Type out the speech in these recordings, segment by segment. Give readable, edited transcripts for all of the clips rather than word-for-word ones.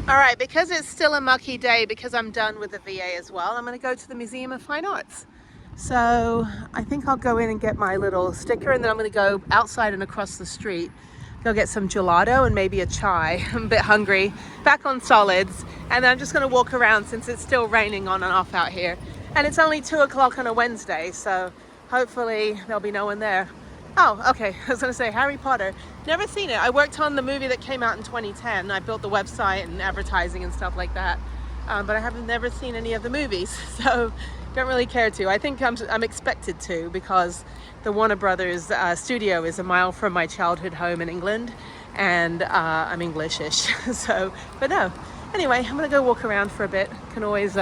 All right, because it's still a mucky day, because I'm done with the VA as well, I'm going to go to the Museum of Fine Arts. So I think I'll go in and get my little sticker, and then I'm going to go outside and across the street, go get some gelato and maybe a chai. I'm a bit hungry, back on solids, and then I'm just going to walk around since it's still raining on and off out here. And it's only 2 o'clock on a Wednesday, so hopefully there'll be no one there. Oh, okay, I was going to say Harry Potter. Never seen it. I worked on the movie that came out in 2010. I built the website and advertising and stuff like that. But I have never seen any of the movies, so don't really care to. I think I'm expected to, because the Warner Brothers studio is a mile from my childhood home in England, and I'm Englishish. So, but no. Anyway, I'm going to go walk around for a bit. Can always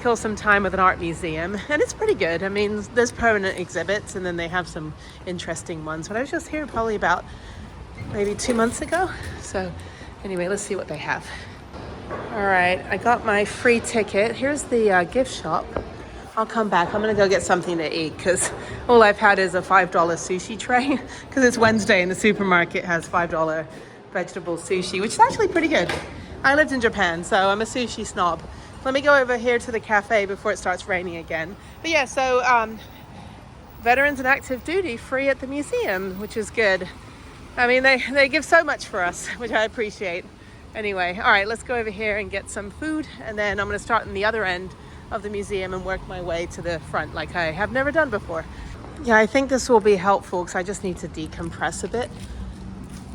kill some time with an art museum, and it's pretty good. I mean, there's permanent exhibits, and then they have some interesting ones. But I was just here probably about maybe 2 months ago. So anyway, let's see what they have. All right, I got my free ticket. Here's the gift shop. I'll come back. I'm gonna go get something to eat, because all I've had is a $5 sushi tray, because it's Wednesday and the supermarket has $5 vegetable sushi, which is actually pretty good. I lived in Japan, so I'm a sushi snob. Let me go over here to the cafe before it starts raining again. But yeah, so veterans and active duty free at the museum, which is good. I mean, they give so much for us, which I appreciate. Anyway, all right, let's go over here and get some food, and then I'm gonna start in the other end of the museum and work my way to the front like I have never done before. Yeah, I think this will be helpful, because I just need to decompress a bit.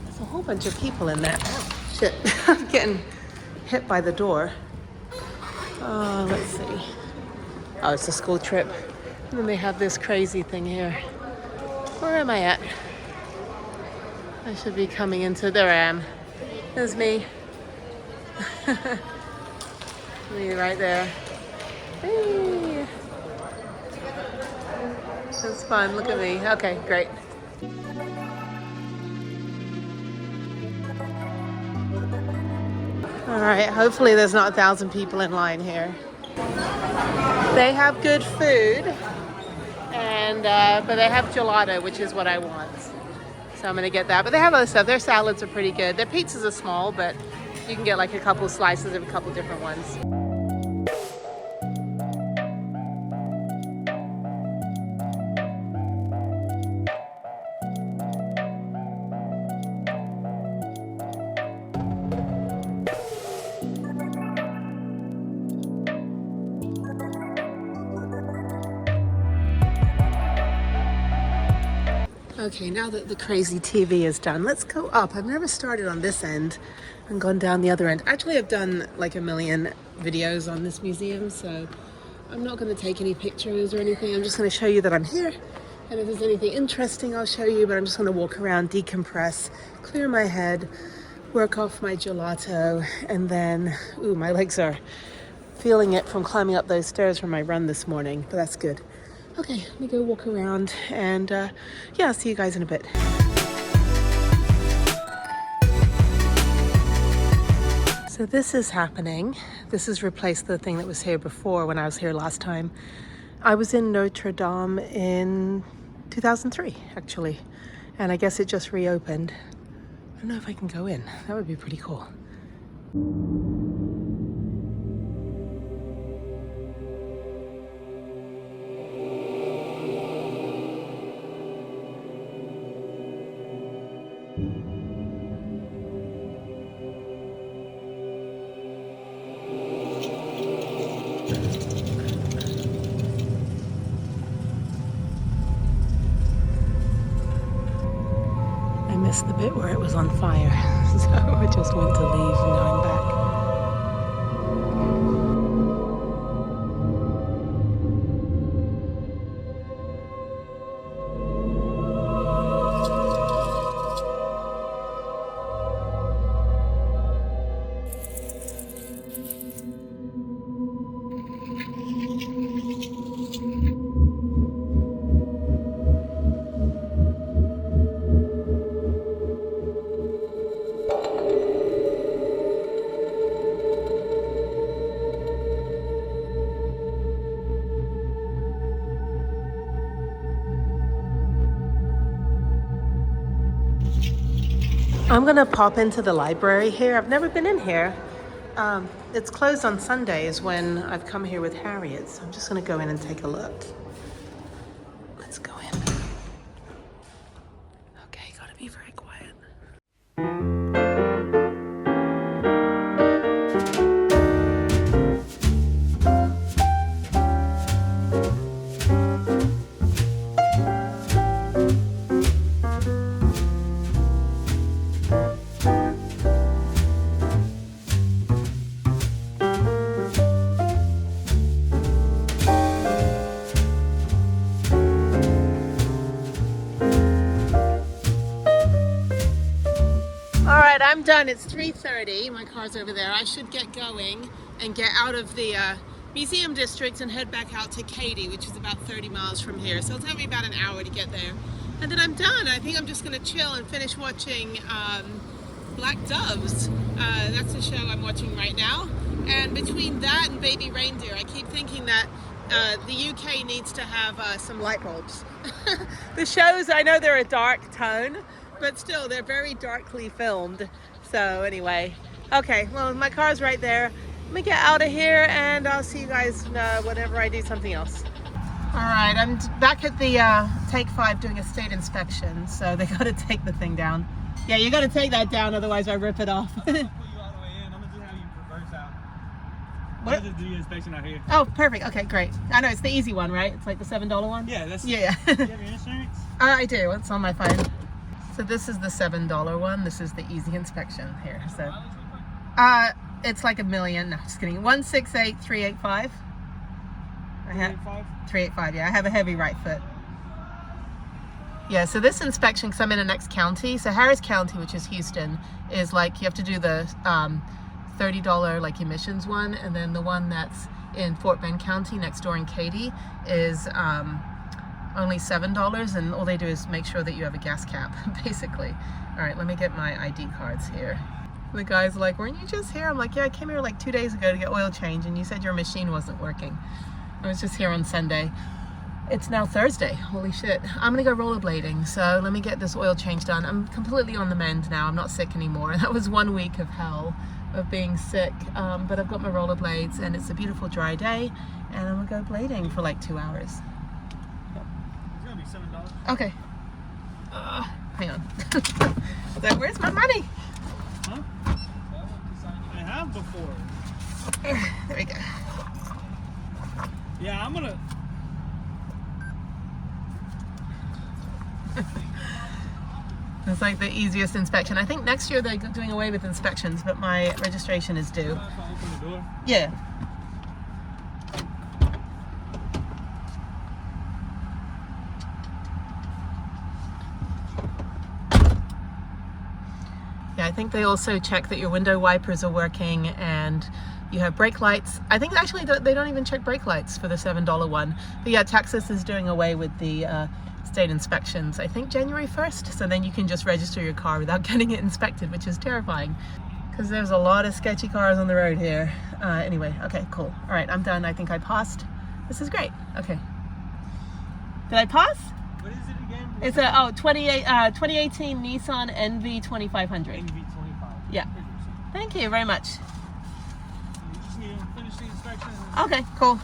There's a whole bunch of people in there. Oh, shit, I'm getting hit by the door. Let's see. Oh, it's a school trip. And then they have this crazy thing here. Where am I at? I should be coming into, there I am. There's me. Me right there. Hey. That's fun, look at me. Okay, great. All right, hopefully there's not 1,000 people in line here. They have good food, and but they have gelato, which is what I want. So I'm gonna get that. But they have other stuff. Their salads are pretty good. Their pizzas are small, but you can get like a couple slices of a couple different ones. Okay, now that the crazy TV is done, let's go up. I've never started on this end and gone down the other end. Actually, I've done like a million videos on this museum, so I'm not going to take any pictures or anything. I'm just going to show you that I'm here. And if there's anything interesting, I'll show you, but I'm just going to walk around, decompress, clear my head, work off my gelato, and then, ooh, my legs are feeling it from climbing up those stairs from my run this morning, but that's good. Okay, let me go walk around, and yeah, I'll see you guys in a bit. So this is happening. This has replaced the thing that was here before when I was here last time. I was in Notre Dame in 2003, actually, and I guess it just reopened. I don't know if I can go in. That would be pretty cool. I missed the bit where it was on fire, so I just went to leave, and now I'm back. I'm gonna pop into the library here. I've never been in here. It's closed on Sundays when I've come here with Harriet, so I'm just gonna go in and take a look. Let's go in. Okay, gotta be very quiet. I'm done. It's 3:30. My car's over there. I should get going and get out of the museum district and head back out to Katy, which is about 30 miles from here. So it'll take me about an hour to get there. And then I'm done. I think I'm just going to chill and finish watching Black Doves. That's the show I'm watching right now. And between that and Baby Reindeer, I keep thinking that the UK needs to have some light bulbs. The shows, I know they're a dark tone, but still they're very darkly filmed. So anyway, okay, well my car's right there. Let me get out of here and I'll see you guys whenever I do something else. All right, I'm back at the Take 5 doing a state inspection, so they got to take the thing down. Yeah, you got to take that down, otherwise I rip it off. I'm gonna pull you all the way in. I'm gonna just have you reverse out. What? I'm gonna do your inspection out here. Oh, perfect. Okay, great. I know it's the easy one, right? It's like the $7 one. Yeah, that's. Yeah. Do you have your insurance? I do. It's on my phone. So this is the $7 one. This is the easy inspection here. So, it's like $1 million. No, just kidding. 168,385. 385. Yeah, I have a heavy right foot. Yeah. So this inspection, because I'm in the next county. So Harris County, which is Houston, is like you have to do the $30 like emissions one, and then the one that's in Fort Bend County next door in Katy is only $7, and all they do is make sure that you have a gas cap, basically. All right, let me get my ID cards here. The guy's like, weren't you just here? I'm like, yeah, I came here like 2 days ago to get oil change, and you said your machine wasn't working. I was just here on Sunday. It's now Thursday, holy shit. I'm gonna go rollerblading, so let me get this oil change done. I'm completely on the mend now, I'm not sick anymore. That was 1 week of hell of being sick, but I've got my rollerblades, and it's a beautiful dry day, and I'm gonna go blading for like 2 hours. $7. Okay. Hang on. So where's my money? Huh? I have before. There we go. Yeah, I'm gonna. It's like the easiest inspection. I think next year they're doing away with inspections, but my registration is due. If I open the door. Yeah. I think they also check that your window wipers are working and you have brake lights. I think actually they don't even check brake lights for the $7 one. But yeah, Texas is doing away with the state inspections, I think January 1st. So then you can just register your car without getting it inspected, which is terrifying because there's a lot of sketchy cars on the road here. Anyway, okay, cool. All right, I'm done. I think I passed. This is great. Okay. Did I pass? What is it again? It's a 2018 Nissan NV 2500. NV 25. Yeah. Thank you very much. You just need to finish the inspection. Okay, cool.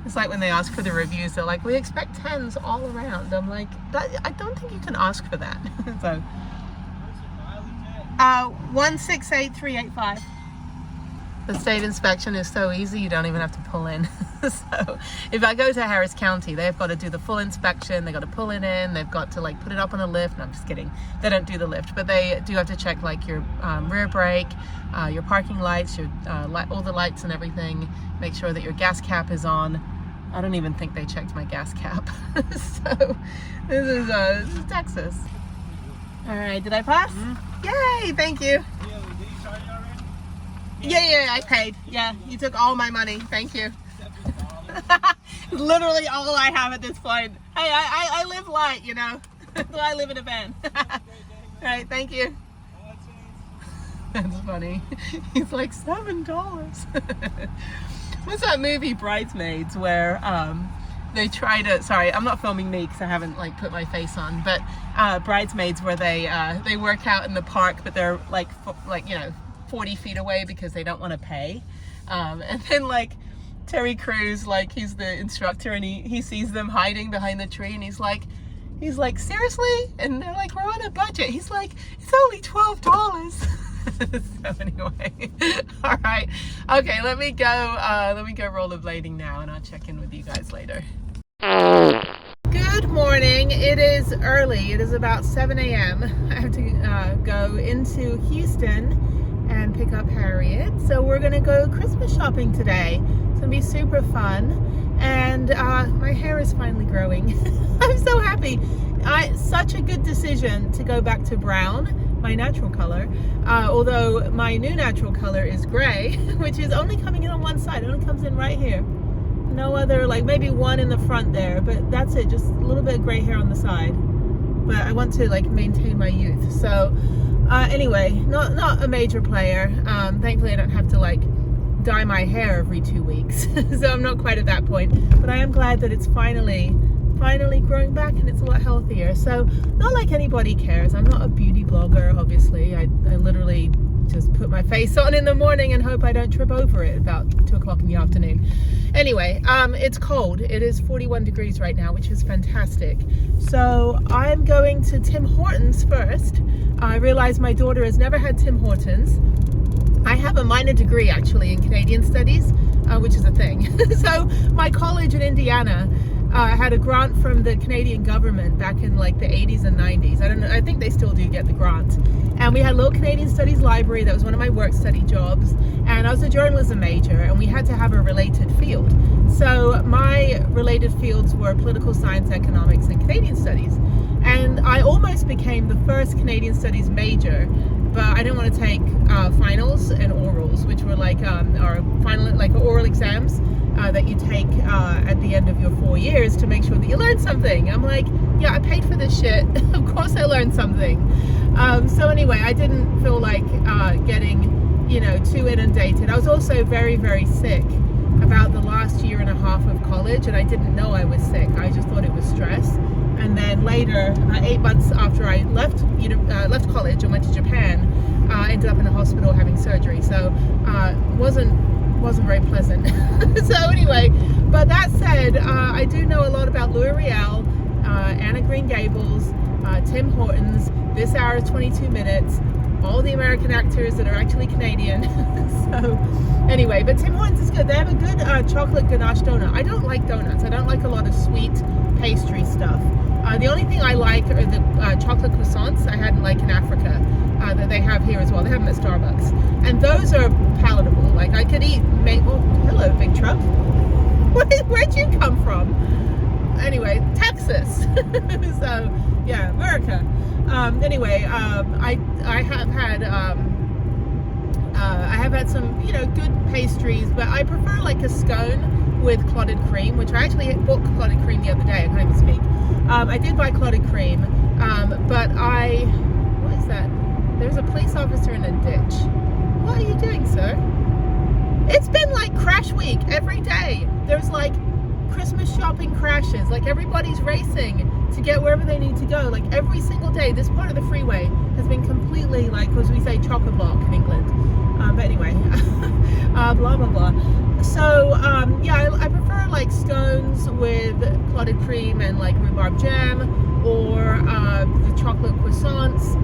It's like when they ask for the reviews, they're like, we expect 10s all around. I'm like, I don't think you can ask for that. So, 168,385. The state inspection is so easy, you don't even have to pull in. So if I go to Harris County, they've got to do the full inspection, they've got to pull it in, they've got to like put it up on a lift. No, I'm just kidding. They don't do the lift, but they do have to check like your rear brake, your parking lights, your all the lights and everything. Make sure that your gas cap is on. I don't even think they checked my gas cap. So this is Texas. All right, did I pass? Mm-hmm. Yay, thank you. Yeah, did you charge it already? Yeah, I paid. Yeah, you took all my money. Thank you. Literally all I have at this point. Hey, I live light, you know. I live in a van. All right, thank you. That's funny. He's like $7. What's that movie Bridesmaids where they try to, sorry, I'm not filming me because I haven't like put my face on, but Bridesmaids where they work out in the park, but they're like you know, 40 feet away because they don't want to pay. And then like Terry Crews, like he's the instructor, and he sees them hiding behind the tree, and he's like, seriously? And they're like, we're on a budget. He's like, it's only $12. So anyway, all right, okay, let me go rollerblading now, and I'll check in with you guys later. Good morning. It is early. It is about 7 a.m. I have to go into Houston and pick up Harriet. So we're gonna go Christmas shopping today. It's gonna be super fun, and my hair is finally growing. I'm so happy. Such a good decision to go back to brown, my natural color, although my new natural color is gray, which is only coming in on one side. It only comes in right here. No other, like maybe one in the front there, but that's it. Just a little bit of gray hair on the side. But I want to like maintain my youth. So anyway, not a major player. Thankfully I don't have to like dye my hair every 2 weeks. So I'm not quite at that point, but I am glad that it's finally growing back, and it's a lot healthier. So not like anybody cares. I'm not a beauty blogger, obviously. I literally just put my face on in the morning and hope I don't trip over it about 2 o'clock in the afternoon. Anyway, it's cold. It is 41 degrees right now, which is fantastic. So I'm going to Tim Hortons first. I realize my daughter has never had Tim Hortons. I have a minor degree actually in Canadian studies, which is a thing. So my college in Indiana had a grant from the Canadian government back in like the 80s and 90s. I don't know, I think they still do get the grant. And we had a little Canadian studies library. That was one of my work study jobs. And I was a journalism major, and we had to have a related field. So my related fields were political science, economics, and Canadian studies. And I almost became the first Canadian studies major, but I didn't want to take finals and orals, which were like our final, like oral exams that you take at the end of your 4 years to make sure that you learn something. I'm like, yeah, I paid for this shit. Of course I learned something. So anyway, I didn't feel like getting, you know, too inundated. I was also very, very sick about the last year and a half of college, and I didn't know I was sick. I just thought it was stress. And then later, 8 months after I left college and went to Japan, I ended up in a hospital having surgery. So wasn't very pleasant. So anyway, but that said, I do know a lot about L'Oreal, Anna Green Gables, Tim Hortons, This Hour is 22 Minutes, all the American actors that are actually Canadian. So anyway, but Tim Hortons is good. They have a good chocolate ganache donut. I don't like donuts. I don't like a lot of sweet pastry stuff. The only thing I like are the chocolate croissants I had in Africa that they have here as well. They have them at Starbucks. And those are palatable. Like I could eat, oh, hello, big truck. Where'd you come from? Anyway, Texas. So yeah, America. Anyway, I have had some, you know, good pastries, but I prefer like a scone with clotted cream, which I actually bought clotted cream the other day. I can't even speak. I did buy clotted cream, but what is that? There's a police officer in a ditch. What are you doing, sir? It's been like crash week every day. There's like Christmas shopping crashes. Like everybody's racing to get wherever they need to go. Like every single day, this part of the freeway has been completely like, as we say, chock-a-block in England. But anyway, blah, blah, blah. So, yeah, I prefer like scones with clotted cream and like rhubarb jam, or the chocolate croissants,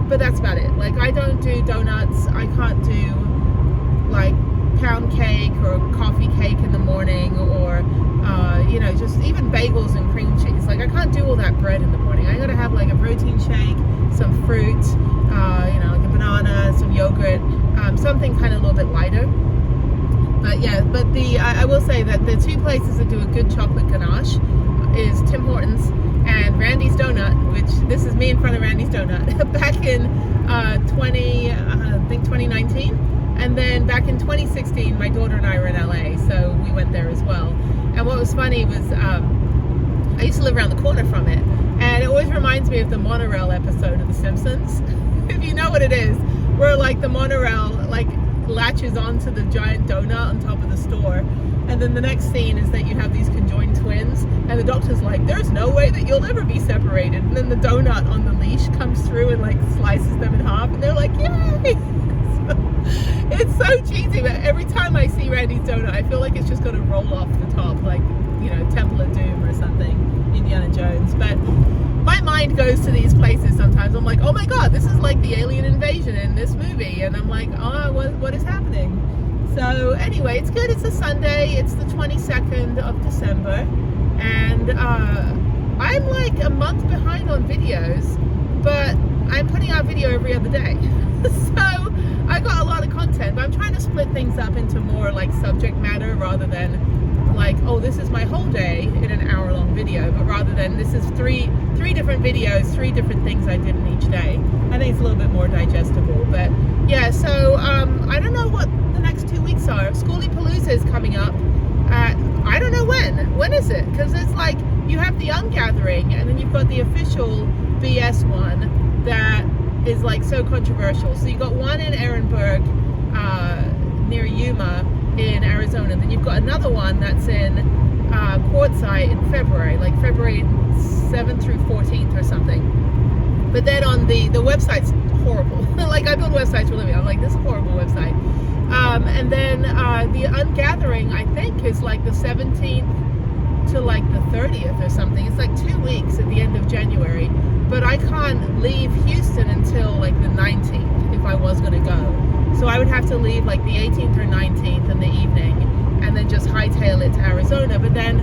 but that's about it. Like I don't do donuts. I can't do like pound cake or coffee cake in the morning, or you know, just even bagels and cream cheese. Like I can't do all that bread in the morning. I gotta have like a protein shake, some fruit, you know, like a banana, some yogurt, something kind of a little bit lighter. But yeah, but I will say that the two places that do a good chocolate ganache is Tim Hortons and Randy's Donut, which this is me in front of Randy's Donut back in 2019. And then back in 2016, my daughter and I were in LA, so we went there as well. And what was funny was I used to live around the corner from it, and it always reminds me of the monorail episode of The Simpsons. If you know what it is, where like the monorail like latches onto the giant donut on top of the store, and then the next scene is that you have these conjoined twins, and the doctor's like, there's no way that you'll ever be separated, and then the donut on the leash comes through and like slices them in half, and they're like, yay! It's so cheesy, but every time I see Randy's donut, I feel like it's just going to roll off the top, like, you know, Temple of Doom or something, Indiana Jones. But my mind goes to these places sometimes. I'm like, oh my God, this is like the alien invasion in this movie. And I'm like, oh, what is happening? So anyway, it's good. It's a Sunday. It's the 22nd of December. And I'm like a month behind on videos, but I'm putting out video every other day. So I got a lot of content, but I'm trying to split things up into more like subject matter rather than like, oh, this is my whole day in an hour-long video, but rather than this is three different videos, 3 different things I did in each day. I think it's a little bit more digestible. But yeah, so I don't know what the next 2 weeks are. Schoolie-palooza is coming up at, I don't know when is it? Because it's like you have the Ungathering and then you've got the official BS one that is like so controversial. So you've got one in Ehrenberg near Yuma in Arizona, then you've got another one that's in Quartzsite in February, like February 7th through 14th or something. But then on the website's horrible. Like, I build websites for a living. I'm like, this is a horrible website. And then the Ungathering, I think, is like the 17th to like the 30th or something. It's like 2 weeks at the end of January. But I can't leave Houston until like the 19th if I was going to go. So I would have to leave like the 18th or 19th in the evening and then just hightail it to Arizona. But then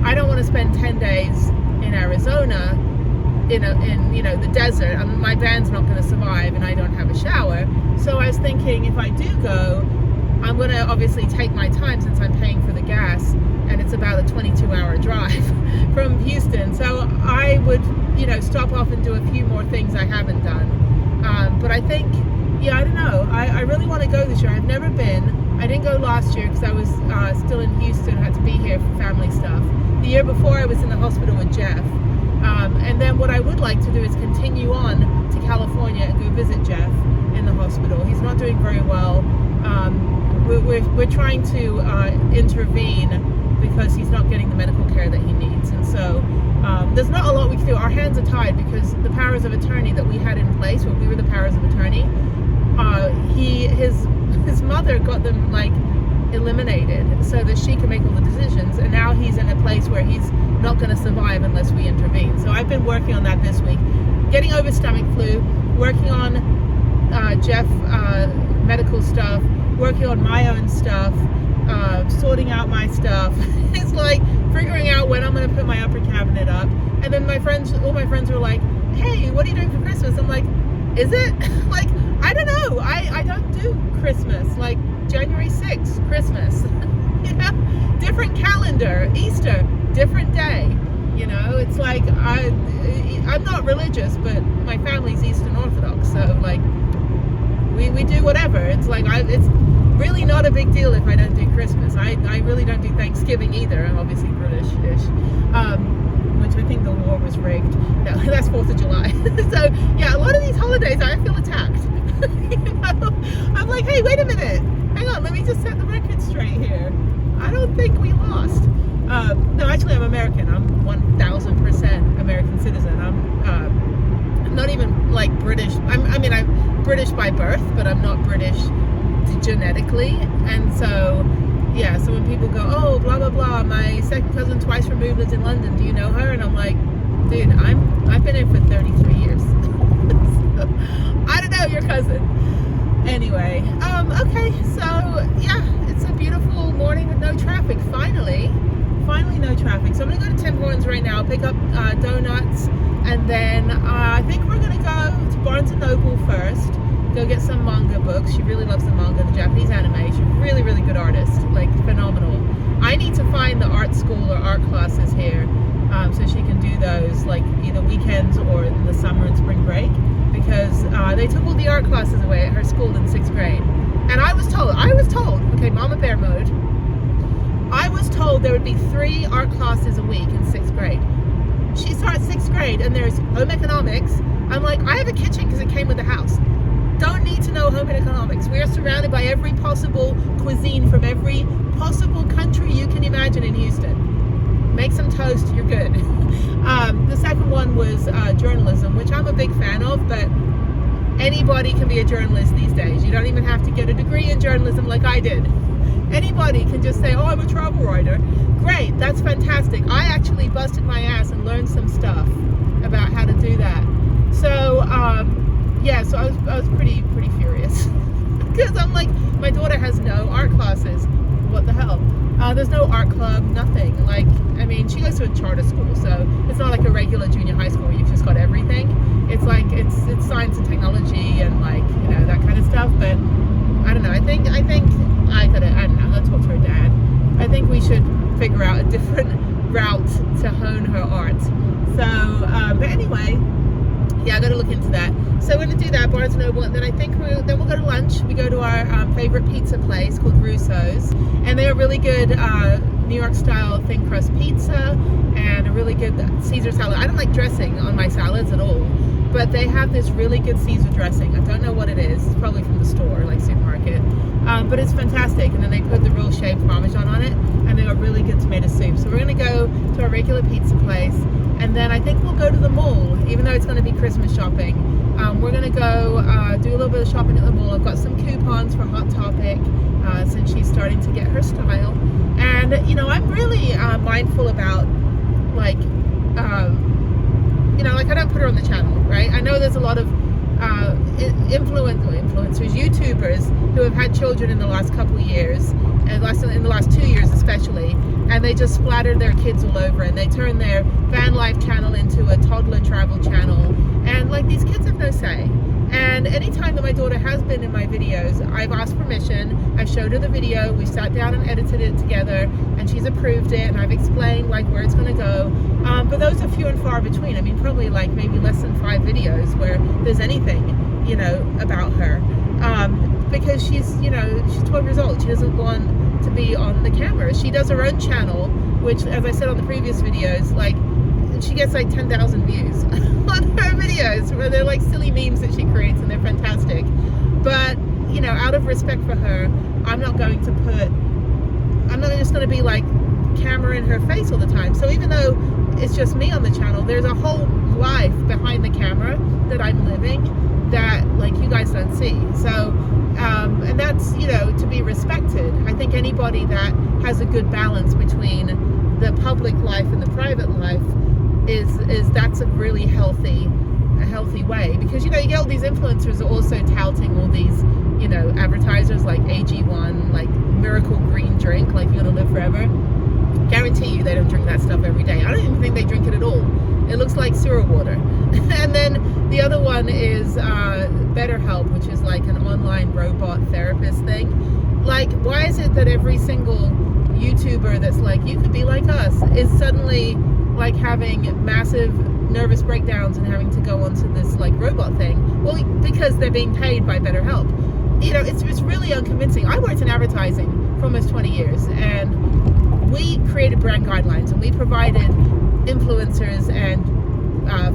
I don't want to spend 10 days in Arizona in you know, the desert. I mean, my van's not going to survive and I don't have a shower. So I was thinking, if I do go, I'm going to obviously take my time since I'm paying for the gas, and it's about a 22-hour drive from Houston. So I would, you know, stop off and do a few more things I haven't done. But I think, yeah, I don't know. I really want to go this year. I've never been. I didn't go last year because I was still in Houston, had to be here for family stuff. The year before I was in the hospital with Jeff. And then what I would like to do is continue on to California and go visit Jeff in the hospital. He's not doing very well. We're trying to intervene because he's not getting the medical care that he needs. And so there's not a lot we can do. Our hands are tied because the powers of attorney that we had in place when we were the powers of attorney, his mother got them like eliminated so that she can make all the decisions, and now he's in a place where he's not going to survive unless we intervene. So I've been working on that this week, getting over stomach flu, working on Jeff medical stuff, working on my own stuff, sorting out my stuff. It's like figuring out when I'm going to put my upper cabinet up. And then all my friends were like, hey, what are you doing for Christmas? I'm like, is it? Like, I don't know. I don't do Christmas. Like January 6th, Christmas. You know, different calendar. Easter, different day. You know, it's like I'm not religious, but my family's Eastern Orthodox, so like we do whatever. It's like it's really not a big deal if I don't do Christmas. I really don't do Thanksgiving either. I'm obviously British-ish, which I think the war was rigged. No, that's 4th of July. So yeah, a lot of these holidays I feel attacked. You know? I'm like, hey, wait a minute, hang on, let me just set the record straight here. I don't think we lost. No, actually, I'm American. I'm 1000% American citizen. I'm not even like British. I'm British by birth, but I'm not British genetically. And so, yeah. So when people go, oh, blah blah blah, my second cousin twice removed lives in London. Do you know her? And I'm like, dude, I've been here for 33 years. So, I don't know your cousin. Anyway, okay. So yeah, it's a beautiful morning with no traffic. Finally no traffic. So I'm gonna go to Tim Hortons right now, pick up donuts, and then I think we're gonna go to Barnes & Noble first, go get some manga books. She really loves the manga, the Japanese anime. She's a really, really good artist, like phenomenal. I need to find the art school or art classes here so she can do those like either weekends or in the summer and spring break, because they took all the art classes away at her school in 6th grade. And I was told, okay, Mama Bear mode, I was told there would be 3 art classes a week in 6th grade. She starts 6th grade and there's home economics. I'm like, I have a kitchen because it came with the house. Don't need to know home economics. We are surrounded by every possible cuisine from every possible country you can imagine in Houston. Make some toast, you're good. The second one was journalism, which I'm a big fan of, but Anybody can be a journalist these days. You don't even have to get a degree in journalism like I did. Anybody can just say, oh, I'm a travel writer. Great, that's fantastic. I actually busted my ass and learned some stuff about how to do that. So yeah, so I was pretty furious because I'm like, my daughter has no art classes. What the hell? There's no art club, nothing. Like, I mean, she goes to a charter school, so it's not like a regular junior high school where you've just got everything. It's like it's science and technology and like, you know, that kind of stuff. But I don't know. I think I don't know. I'll talk to her dad. I think we should figure out a different route to hone her art. So, but anyway, yeah, I got to look into that. So we're going to do that, Barnes & Noble, and then I think we'll go to lunch. We go to our favorite pizza place called Russo's, and they are really good New York style thin crust pizza and a really good Caesar salad. I don't like dressing on my salads at all, but they have this really good Caesar dressing. I don't know what it is. It's probably from the store, like supermarket, but it's fantastic. And then they put the real shaved Parmesan on it, and they got really good tomato soup. So we're going to go to our regular pizza place, and then I think we'll go to the mall, even though it's going to be Christmas shopping. We're going to go do a little bit of shopping at the mall. I've got some coupons for Hot Topic since she's starting to get her style. And, you know, I'm really mindful about, like, you know, like I don't put her on the channel, right? I know there's a lot of influencers, YouTubers who have had children in the last couple of years, and in the last 2 years especially, and they just splattered their kids all over, and they turned their van life channel into a toddler travel channel, and like these kids have no say. And anytime that my daughter has been in my videos, I've asked permission, I've showed her the video, we sat down and edited it together, and she's approved it, and I've explained like where it's going to go. But those are few and far between. I mean, probably like maybe less than 5 videos where there's anything, you know, about her. Because she's, you know, she's 12 years old. She doesn't want to be on the camera. She does her own channel, which, as I said on the previous videos, like, she gets like 10,000 views on her videos where they're like silly memes that she creates, and they're fantastic. But, you know, out of respect for her, I'm not just going to be like camera in her face all the time. So even though it's just me on the channel, there's a whole life behind the camera that I'm living that like you guys don't see. So and that's, you know, to be respected. I think anybody that has a good balance between the public life and the private life is that's a really healthy way, because, you know, you get all these influencers are also touting all these, you know, advertisers like AG1, like miracle green drink, like you're gonna live forever. Guarantee you they don't drink that stuff every day. I don't even think they drink it at all. It looks like sewer water. And then the other one is BetterHelp, which is like an online robot therapist thing. Like, why is it that every single YouTuber that's like, you could be like us, is suddenly like having massive nervous breakdowns and having to go onto this like robot thing? Well, because they're being paid by BetterHelp. You know, it's really unconvincing. I worked in advertising for almost 20 years, and we created brand guidelines, and we provided influencers and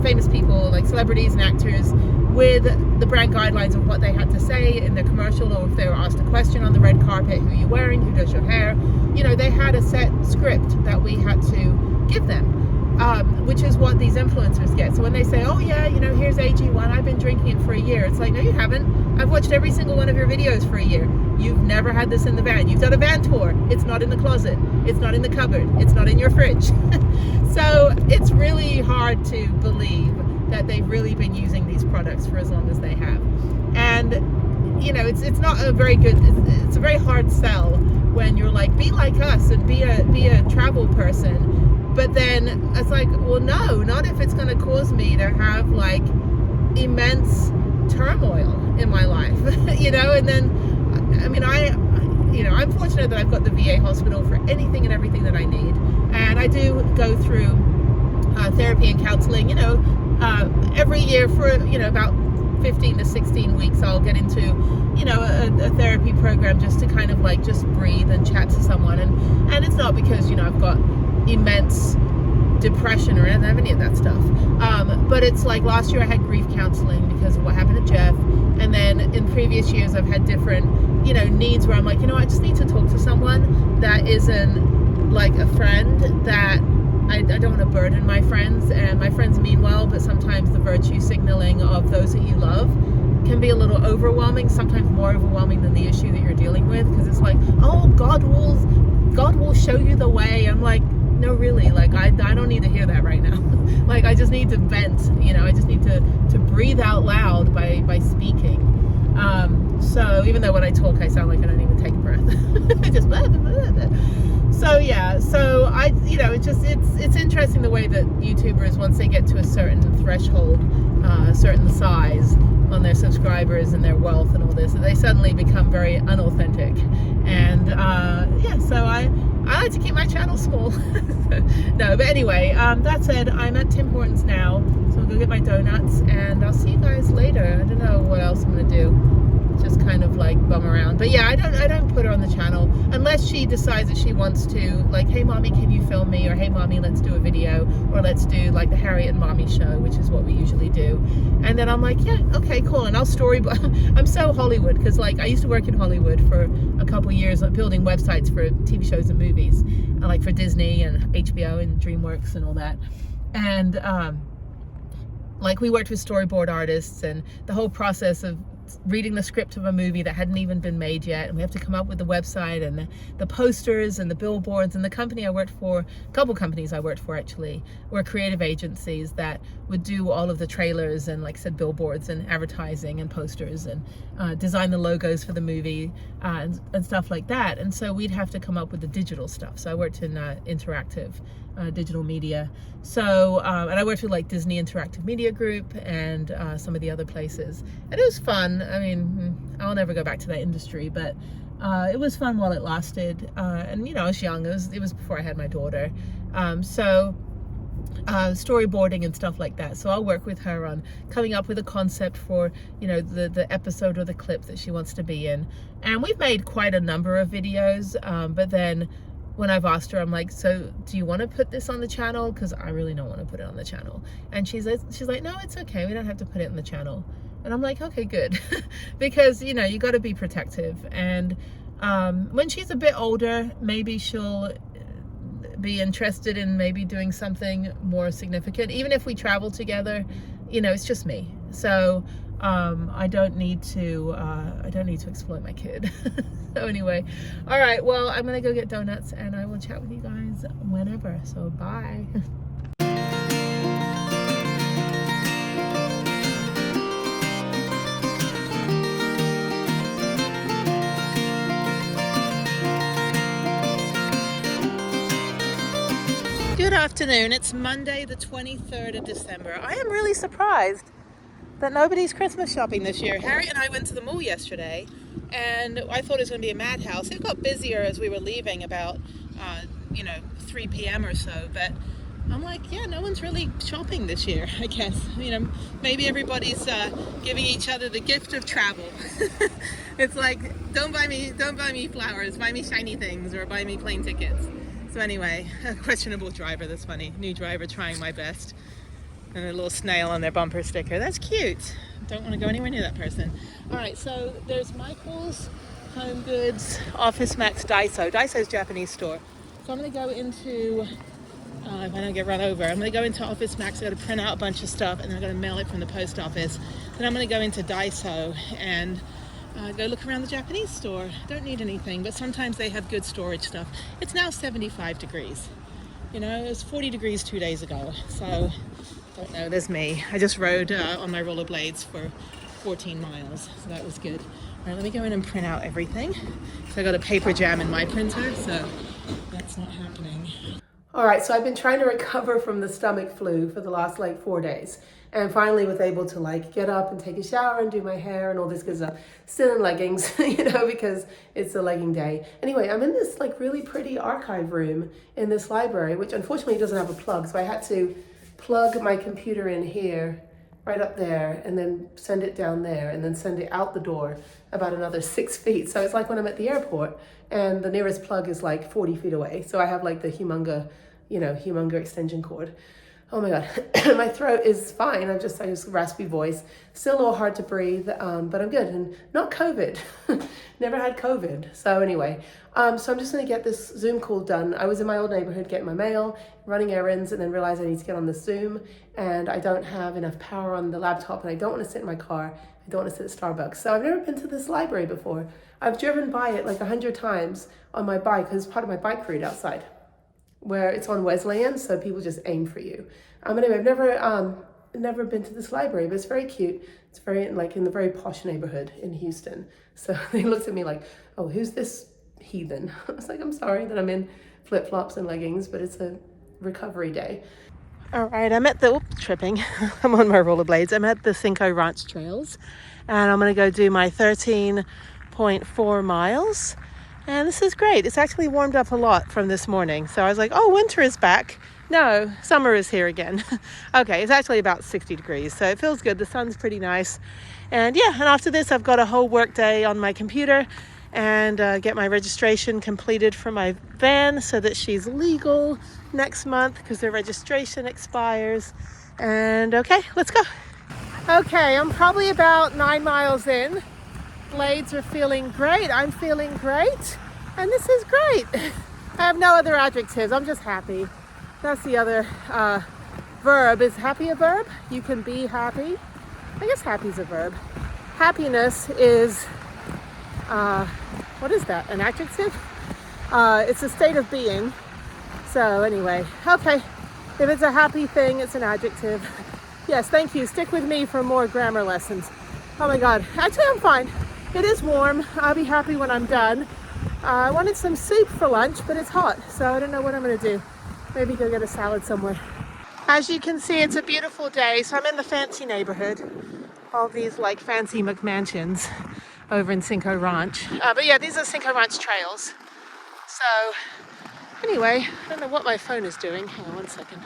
famous people like celebrities and actors with the brand guidelines of what they had to say in their commercial, or if they were asked a question on the red carpet, who are you wearing, who does your hair. You know, they had a set script that we had to give them, which is what these influencers get. So when they say, oh yeah, you know, here's AG1, I've been drinking it for a year, it's like, no you haven't. I've watched every single one of your videos for a year. You've never had this in the van. You've done a van tour. It's not in the closet. It's not in the cupboard. It's not in your fridge. So it's really hard to believe that they've really been using these products for as long as they have. And, you know, it's not a very good, it's a very hard sell when you're like, be like us and be a travel person. But then it's like, well, no, not if it's going to cause me to have like immense turmoil in my life, you know. And then, I mean, I'm fortunate that I've got the VA hospital for anything and everything that I need, and I do go through therapy and counseling, you know, every year for, you know, about 15 to 16 weeks. I'll get into, you know, a therapy program just to kind of like just breathe and chat to someone, and it's not because, you know, I've got immense depression or any of that stuff, but it's like last year I had grief counseling because of what happened to Jeff, and then in previous years I've had different, you know, needs where I'm like, you know, I just need to talk to someone that isn't like a friend, that I don't want to burden my friends, and my friends mean well, but sometimes the virtue signaling of those that you love can be a little overwhelming, sometimes more overwhelming than the issue that you're dealing with, because it's like, oh, God will show you the way. I'm like, no, really, like I don't need to hear that right now. Like I just need to vent, you know, I just need to breathe out loud by speaking. So even though when I talk I sound like I don't even take a breath. I just blah, blah, blah, blah. So yeah, so I, you know, it's interesting the way that YouTubers, once they get to a certain threshold, a certain size on their subscribers and their wealth and all this, they suddenly become very unauthentic. And yeah, so I like to keep my channel small. No, but anyway, that said, I'm at Tim Hortons now, so I'll go get my donuts, and I'll see you guys later. I don't know what else I'm gonna do. Just kind of like bum around. But yeah, I don't put her on the channel unless she decides that she wants to, like, hey mommy, can you film me? Or hey mommy, let's do a video, or let's do like the Harriet and Mommy show, which is what we usually do. And then I'm like, yeah, okay, cool. And I'll storyboard. I'm so Hollywood, because like I used to work in Hollywood for a couple years, like, building websites for TV shows and movies, like for Disney and HBO and DreamWorks and all that. And like we worked with storyboard artists, and the whole process of reading the script of a movie that hadn't even been made yet, and we have to come up with the website and the posters and the billboards. And the company I worked for, a couple companies I worked for actually, were creative agencies that would do all of the trailers and, like I said, billboards and advertising and posters, and design the logos for the movie and stuff like that. And so we'd have to come up with the digital stuff. So I worked in interactive digital media. So and I worked with like Disney Interactive Media Group and some of the other places, and it was fun. I mean, I'll never go back to that industry, but it was fun while it lasted. And you know, I was young. It was before I had my daughter. So storyboarding and stuff like that. So I'll work with her on coming up with a concept for, you know, the episode or the clip that she wants to be in. And we've made quite a number of videos, but then when I've asked her, I'm like, so do you want to put this on the channel? Because I really don't want to put it on the channel. And she's like, no, it's okay. We don't have to put it on the channel. And I'm like, okay, good. Because, you know, you got to be protective. And when she's a bit older, maybe she'll be interested in maybe doing something more significant. Even if we travel together, you know, it's just me. So I don't need to exploit my kid. So anyway, all right, well, I'm gonna go get donuts, and I will chat with you guys whenever. So bye. Good afternoon. It's Monday the 23rd of December. I am really surprised that nobody's Christmas shopping this year. Harriet and I went to the mall yesterday, and I thought it was going to be a madhouse. It got busier as we were leaving, about 3 p.m. or so, but I'm like, yeah, no one's really shopping this year, I guess. You know, maybe everybody's giving each other the gift of travel. It's like, don't buy me flowers, buy me shiny things, or buy me plane tickets. So anyway, a questionable driver, that's funny. New driver trying my best. And a little snail on their bumper sticker. That's cute. Don't want to go anywhere near that person. All right, so there's Michael's, Home Goods, Office Max, Daiso. Daiso's Japanese store. So I'm going to go into, if I don't get run over, I'm going to go into Office Max. I'm going to print out a bunch of stuff, and then I'm going to mail it from the post office. Then I'm going to go into Daiso and go look around the Japanese store. Don't need anything, but sometimes they have good storage stuff. It's now 75 degrees. You know, it was 40 degrees 2 days ago. So, don't know, there's me. I just rode on my rollerblades for 14 miles, so that was good. All right, let me go in and print out everything. So I got a paper jam in my printer, so that's not happening. All right, so I've been trying to recover from the stomach flu for the last like 4 days, and finally was able to like get up and take a shower and do my hair and all this good stuff. Still in leggings, you know, because it's a legging day. Anyway, I'm in this like really pretty archive room in this library, which unfortunately doesn't have a plug, so I had to plug my computer in here, right up there, and then send it down there, and then send it out the door about another 6 feet. So it's like when I'm at the airport, and the nearest plug is like 40 feet away. So I have like the humunga extension cord. Oh my God, my throat is fine. I just raspy voice, still a little hard to breathe, but I'm good, and not COVID. Never had COVID. So anyway, so I'm just gonna get this Zoom call done. I was in my old neighborhood getting my mail, running errands, and then realized I need to get on the Zoom, and I don't have enough power on the laptop, and I don't want to sit in my car I don't want to sit at Starbucks. So I've never been to this library before. I've driven by it like 100 times on my bike because it's part of my bike route outside, where it's on Wesleyan, so people just aim for you. Anyway, I've never been to this library, but it's very cute. It's very like in the very posh neighborhood in Houston. So they looked at me like, oh, who's this heathen? I was like, I'm sorry that I'm in flip-flops and leggings, but it's a recovery day. All right, I'm at the, tripping. I'm on my rollerblades. I'm at the Cinco Ranch Trails, and I'm gonna go do my 13.4 miles. And this is great. It's actually warmed up a lot from this morning. So I was like, oh, winter is back. No, summer is here again. Okay, it's actually about 60 degrees, so it feels good. The sun's pretty nice. And yeah, and after this, I've got a whole work day on my computer and get my registration completed for my van so that she's legal next month because the registration expires. And okay, let's go. Okay, I'm probably about 9 miles in. Blades are feeling great. I'm feeling great. And this is great. I have no other adjectives. I'm just happy. That's the other verb. Is happy a verb? You can be happy. I guess happy is a verb. Happiness is, what is that? An adjective? It's a state of being. So anyway, okay. If it's a happy thing, it's an adjective. Yes, thank you. Stick with me for more grammar lessons. Oh my God. Actually, I'm fine. It is warm. I'll be happy when I'm done. I wanted some soup for lunch, but it's hot, so I don't know what I'm going to do. Maybe go get a salad somewhere. As you can see, it's a beautiful day. So I'm in the fancy neighborhood. All these like fancy McMansions over in Cinco Ranch. But yeah, these are Cinco Ranch trails. So anyway, I don't know what my phone is doing. Hang on 1 second.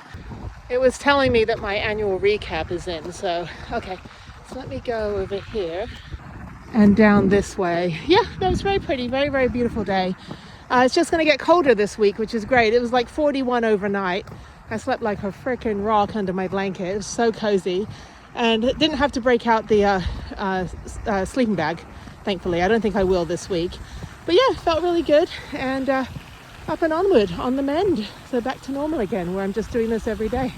It was telling me that my annual recap is in. So, okay. So let me go over here and down this way. Yeah, that was very pretty. Very, very beautiful day. It's just going to get colder this week, which is great. It was like 41 overnight. I slept like a freaking rock under my blanket. It was so cozy. And didn't have to break out the sleeping bag, thankfully. I don't think I will this week. But yeah, felt really good. And up and onward on the mend. So back to normal again, where I'm just doing this every day.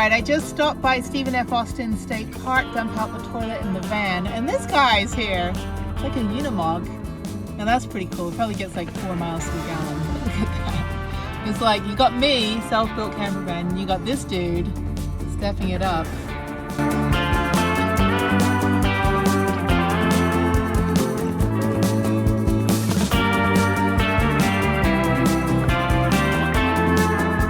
I just stopped by Stephen F. Austin State Park, dump out the toilet in the van, and this guy's here. It's like a Unimog. Now that's pretty cool. It probably gets like 4 miles to the gallon. Look at that. It's like you got me, self-built camper van, and you got this dude stepping it up.